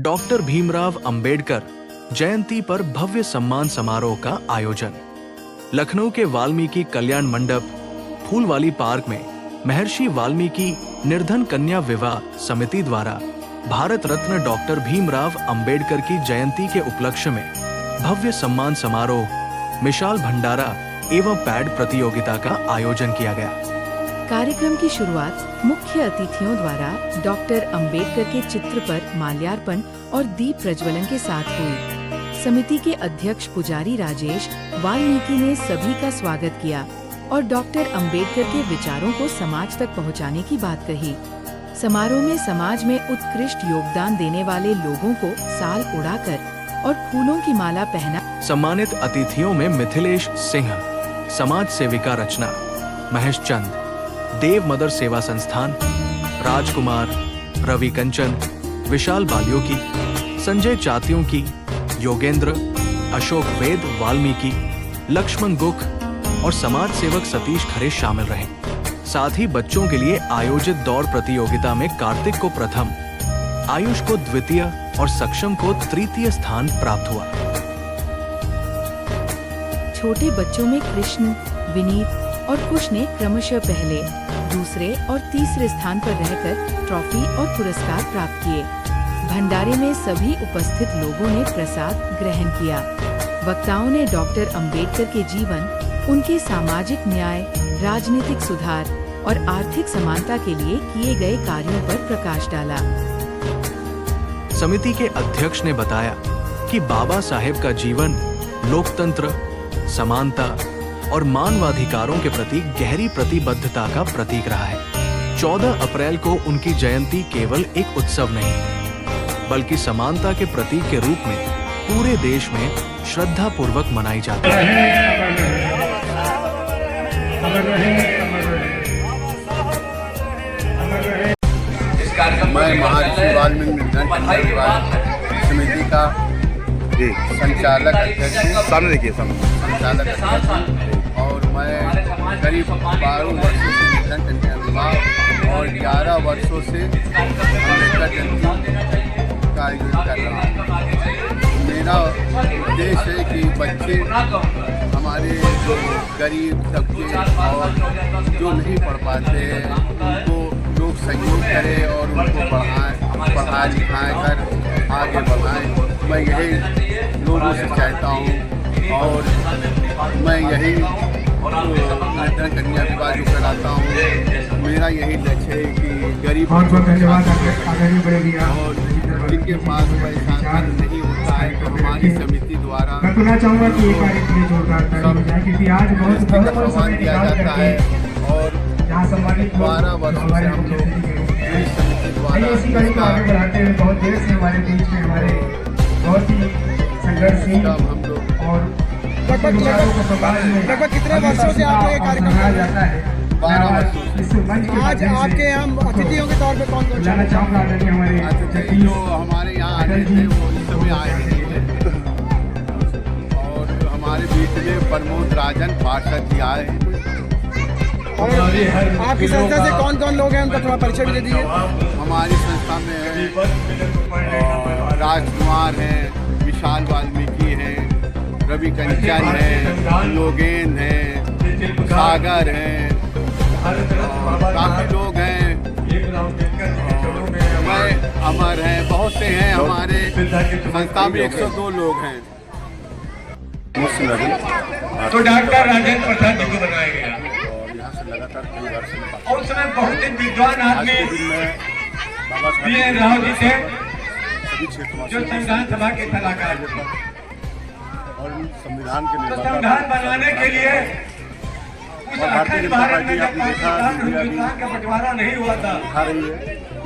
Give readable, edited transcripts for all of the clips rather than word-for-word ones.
Doctor Bhimrao Ambedkar Jayanti पर भव्य सम्मान समारोह का आयोजन। लखनऊ के वाल्मीकि कल्याण मंडप फूलवाली पार्क में महर्षि वाल्मीकि निर्धन कन्या विवाह समिति द्वारा भारत रत्न डॉक्टर भीमराव अंबेडकर की जयंती के उपलक्ष्य में भव्य सम्मान समारोह, मिसाल भंडारा एवं पैड प्रतियोगिता का आयोजन किया गया। कार्यक्रम की शुरुआत मुख्य अतिथियों द्वारा डॉक्टर अंबेडकर के चित्र पर माल्यार्पण और दीप प्रज्वलन के साथ हुई। समिति के अध्यक्ष पुजारी राजेश वाल्मीकि ने सभी का स्वागत किया और डॉक्टर अंबेडकर के विचारों को समाज तक पहुंचाने की बात कही। समारोह में समाज में उत्कृष्ट योगदान देने वाले लोगों को साल उड़ाकर और फूलों की माला पहना। सम्मानित अतिथियों में मिथिलेश सिंह, समाज सेविका रचना, महेश चंद, देव मदर सेवा संस्थान, राजकुमार, रवि कंचन, विशाल बालियों की, संजय चातियों की, योगेंद्र, अशोक वेद वाल्मीकि, लक्ष्मण गुख और समाज सेवक सतीश खरे शामिल रहे। साथ ही बच्चों के लिए आयोजित दौड़ प्रतियोगिता में कार्तिक को प्रथम, आयुष को द्वितीय और सक्षम को तृतीय स्थान प्राप्त हुआ। छोटे बच्चों में कृष्ण, विनीत और कुश ने क्रमशः पहले, दूसरे और तीसरे स्थान पर रहकर ट्रॉफी और पुरस्कार प्राप्त किए। भंडारे में सभी उपस्थित लोगों ने प्रसाद ग्रहण किया। वक्ताओं ने डॉक्टर अंबेडकर के जीवन, उनके सामाजिक न्याय, राजनीतिक सुधार और आर्थिक समानता के लिए किए गए कार्यों पर प्रकाश डाला। समिति के अध्यक्ष ने बताया कि बाबा साहेब का जीवन लोकतंत्र, समानता और मानवाधिकारों के प्रति गहरी प्रतिबद्धता का प्रतीक रहा है। 14 अप्रैल को उनकी जयंती केवल एक उत्सव नहीं, बल्कि समानता के प्रतीक के रूप में पूरे देश में श्रद्धा पूर्वक मनाई जाती है। मैं महर्षि वाल्मीकि निर्धन कन्या विवाह समिति का संचालक अध्यक्ष हूँ। सामने देखिए, संचालक अध्यक्ष हूँ और मैं करीब 12 वर्षों से निर्धन कन्या विवाह और 11 वर्षों से अम्बेडकर जयंती का आयोजन कर रहा हूँ। मेरा उद्देश्य है कि बच्चे, हमारे जो गरीब तबके और जो नहीं पढ़ पाते हैं, उनको लोग सहयोग करें और उनको पढ़ाएं लिखाएं कर आगे बढ़ाएं। मैं यही लोगों से चाहता हूँ और मैं यही निर्धन कन्या विवाह जो कराता हूँ, मेरा यही लक्ष्य है कि गरीब और जिनके पास पैसा नहीं होता है तो हमारी समिति द्वारा चाहूँगा कि ये कार्य के लिए जोरदार ताली बजाएं, क्योंकि आज बहुत सम्मान दिया जाता है और 12 वर्षों से हम लोग पूरी समिति द्वारा इसी कार्य को आगे बढ़ाते हुए बहुत देर से हमारे बीच में हमारे बहुत ही संघर्षशील हम लोग और लगभग कितने वर्षों से आपको ये कार्यक्रम मनाया जाता है? 12 वर्षों से। आज आपके यहाँ अतिथियों के तौर पे कौन कौन जाना चाहूँगा हमारे अतिथि जो हमारे यहाँ आए थे वो इस समय आए थे और हमारे बीच में प्रमोद राजन पार्षद जी आए हैं। और आपकी संस्था से कौन कौन लोग हैं, उनका थोड़ा परिचय भी दे दीजिए। हमारी संस्था में है राजकुमार हैं, विशाल वाल्मीकि हैं, रवि कंचन है, योगेंद्र है, सागर है, काफी लोग हैं, मैं अमर हैं, बहुत से हैं। हमारे संस्था में 102 लोग हैं। तो डॉक्टर राजेंद्र प्रसाद जी को बनाया गया और यहाँ से लगातार कई बार से और उसमें बहुत ही विद्वान आदमी बी एन राव जी थे, जो संविधान सभा के सलाहकार और संविधान के तो संविधान बनाने के लिए उस अखंड भारत में जब हिंदुस्तान का बंटवारा नहीं हुआ था, दिखा रही है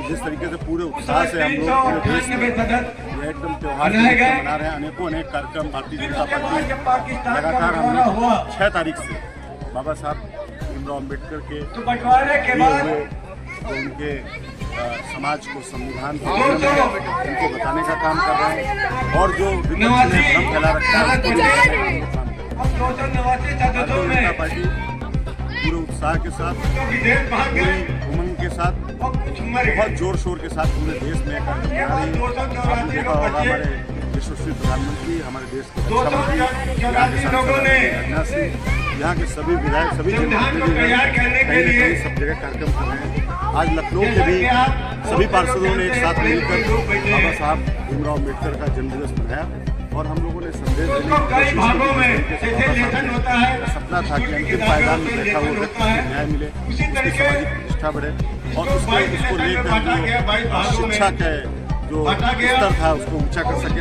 जिस तरीके से पूरे उत्साह से हम लोग पूरे देश में एकदम त्योहार मना रहे हैं। अनेक कार्यक्रम भारतीय जनता पार्टी लगातार हम लोग 6 तारीख से बाबा साहब भीमराव अम्बेडकर के बंटवारे के बाद जो उनके समाज को संविधान उनको बताने का काम कर रहे हैं और जो विपक्ष ने भ्रम फैला रखा है भारतीय जनता पार्टी पूरे उत्साह के साथ, पूरे उमंग के साथ बहुत जोर शोर के साथ पूरे देश में कार्यक्रम करा रही है। आपने देखा होगा हमारे यशस्वी प्रधानमंत्री, हमारे देश के रक्षा मंत्री, यहाँ के सांसद राजनाथ सिंह, यहाँ के सभी विधायक, सभी जनप्रतिनिधि कहीं न कहीं सब जगह कार्यक्रम कर रहे हैं। आज लखनऊ के भी सभी पार्षदों ने एक साथ मिलकर बाबा साहब भीमराव अम्बेडकर का जन्मदिवस मनाया और हम लोगों ने संदेश देने की कोशिश की। सपना था कि अंतिम पायदान में बैठा हुआ व्यक्ति को न्याय मिले, उसकी सामाजिक प्रतिष्ठा बढ़े और उसको लेकर जो शिक्षा का जो स्तर था उसको ऊंचा कर सके।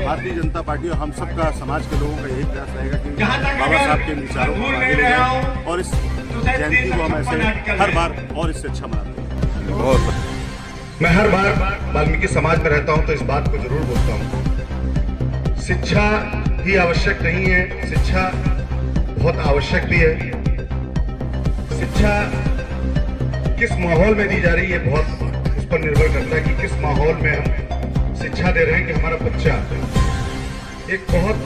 भारतीय जनता पार्टी और हम सबका समाज के लोगों का यही प्रयास रहेगा कि बाबा साहब के विचारों को आगे ले जाएं और इस जयंती को हम ऐसे हर बार और इससे अच्छा मनाते हैं। बहुत मैं हर बार वाल्मीकि समाज में रहता हूं तो इस बात को जरूर बोलता हूं, शिक्षा ही आवश्यक नहीं है, शिक्षा बहुत आवश्यक भी है। शिक्षा किस माहौल में दी जा रही है बहुत उस पर निर्भर करता है कि किस माहौल में हम शिक्षा दे रहे हैं कि हमारा बच्चा। एक बहुत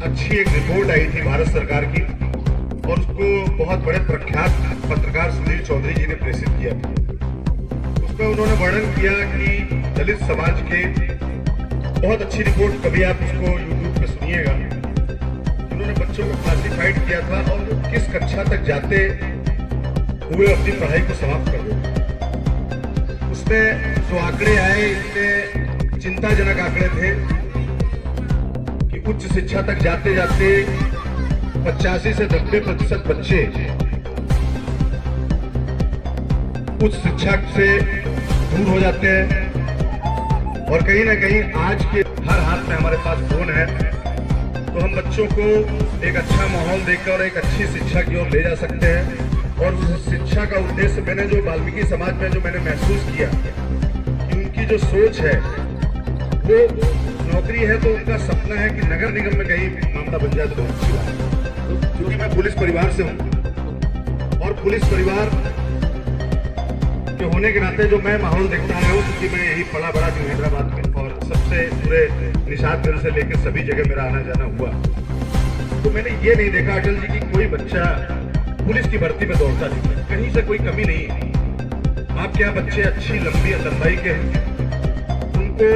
अच्छी एक रिपोर्ट आई थी भारत सरकार की और उसको बहुत बड़े प्रख्यात पत्रकार सुनील चौधरी जी ने प्रेषित किया था। उसमें उन्होंने वर्णन किया कि दलित समाज के, बहुत अच्छी रिपोर्ट, कभी आप उसको यूट्यूब पे सुनिएगा। उन्होंने बच्चों को क्लासिफाइड किया था और वो किस कक्षा तक जाते हुए अपनी पढ़ाई को समाप्त कर देते। उसमें जो आंकड़े आए इतने चिंताजनक आंकड़े थे कि उच्च शिक्षा तक जाते जाते 85 से 90% बच्चे उच्च शिक्षा से दूर हो जाते हैं। और कहीं ना कहीं आज के हर हाथ में हमारे पास फोन है तो हम बच्चों को एक अच्छा माहौल देकर एक अच्छी शिक्षा की ओर ले जा सकते हैं। और उस शिक्षा का उद्देश्य मैंने जो वाल्मीकि समाज में जो मैंने महसूस किया कि उनकी जो सोच है वो नौकरी है तो उनका सपना है कि नगर निगम में कहीं मामला बन जाए तो बहुत अच्छी बात है। क्योंकि मैं पुलिस परिवार से हूँ और पुलिस परिवार के होने के नाते जो मैं माहौल देखता आया हूँ, क्योंकि मैं यही पला बड़ा हूँ हैदराबाद में और सबसे पूरे निषादगंज से लेकर सभी जगह मेरा आना जाना हुआ, तो मैंने ये नहीं देखा अटल जी की कोई बच्चा पुलिस की भर्ती में दौड़ता दिखे, कहीं से कोई कमी नहीं है। आपके यहाँ बच्चे अच्छी लंबाई के हैं, उनको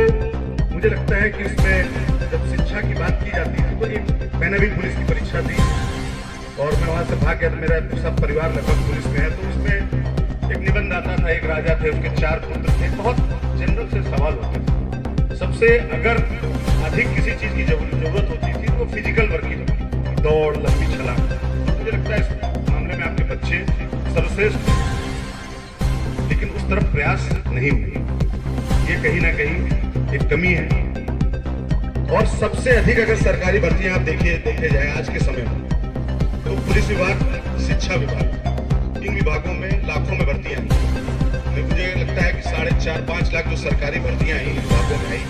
मुझे लगता है कि इसमें जब शिक्षा की बात की जाती है तो मैंने भी पुलिस की परीक्षा दी और मैं वहाँ से भाग गया, मेरा सब परिवार लगभग पुलिस में है। तो उसमें एक निबंध आता था, एक राजा थे, उसके 4 पुत्र थे, बहुत जनरल से सवाल होते थे। सबसे अगर अधिक किसी चीज की जरूरत होती थी तो फिजिकल वर्क की, दौड़, लंबी छलांग। मुझे लगता है इस मामले में आपके बच्चे सर्वश्रेष्ठ, लेकिन उस तरफ प्रयास नहीं हुए। ये कहीं ना कहीं एक कमी है। और सबसे अधिक अगर सरकारी भर्तियां आप देखे जाए आज के समय में तो पुलिस विभाग, शिक्षा विभाग, इन विभागों में लाखों में भर्तियां आई। मुझे लगता है कि 4.5-5 लाख जो सरकारी भर्तियां आई विभागों में आई।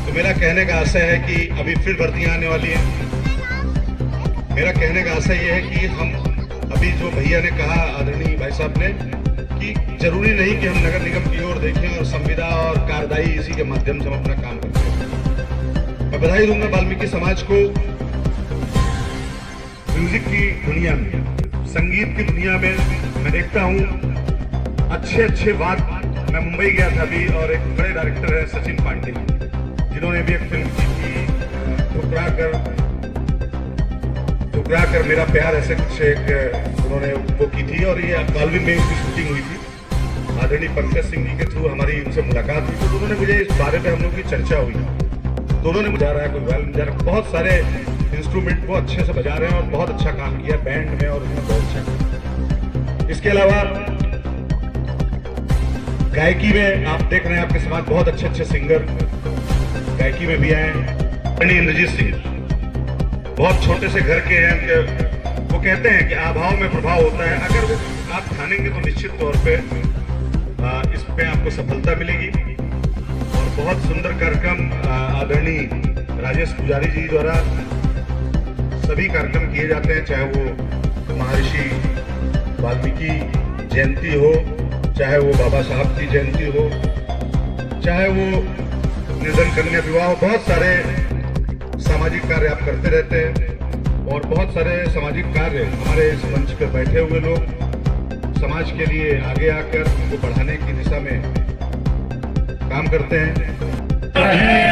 तो मेरा कहने का आशय है कि अभी फिर भर्तियां आने वाली हैं। मेरा कहने का आशय यह है कि हम अभी जो भैया ने कहा, आदरणीय भाई साहब ने, कि जरूरी नहीं कि हम नगर निगम की ओर देखें और संविदा और कार्यदायी इसी के माध्यम से हम अपना काम करते हैं। मैं बधाई दूंगा वाल्मीकि समाज को। म्यूजिक की दुनिया में, संगीत की दुनिया में मैं देखता हूँ अच्छे वाद। मैं मुंबई गया था अभी और एक बड़े डायरेक्टर है सचिन पांडे, जिन्होंने भी एक फिल्म की थी ठुकरा कर मेरा प्यार, ऐसे कुछ एक उन्होंने वो की थी और ये कालविन में उसकी शूटिंग हुई थी। आदरणीय पंकज सिंह जी के थ्रू हमारी उनसे मुलाकात हुई तो उन्होंने मुझे इस बारे में हम लोग की चर्चा हुई। तो उन्होंने बजा रहा है, कोई वायलिन बजा रहा है, बहुत सारे इंस्ट्रूमेंट वो अच्छे से बजा रहे हैं और बहुत अच्छा काम किया बैंड में और उसमें बहुत अच्छा किया। इसके अलावा गायकी में आप देख रहे हैं आपके समाज बहुत अच्छे सिंगर गायकी में भी आए हैं। इंद्रजीत सिंह बहुत छोटे से घर के हैं, वो कहते हैं कि आभाव में प्रभाव होता है। अगर वो आप ठानेंगे तो निश्चित तौर पे इस पे आपको सफलता मिलेगी। और बहुत सुंदर कार्यक्रम आदरणीय राजेश पुजारी जी द्वारा सभी कार्यक्रम किए जाते हैं, चाहे वो महर्षि वाल्मीकि जयंती हो, चाहे वो बाबा साहब की जयंती हो, चाहे वो निर्धन कन्या विवाह हो। बहुत सारे सामाजिक कार्य आप करते रहते हैं और बहुत सारे सामाजिक कार्य हमारे इस मंच पर बैठे हुए लोग समाज के लिए आगे आकर उनको बढ़ाने की दिशा में काम करते हैं।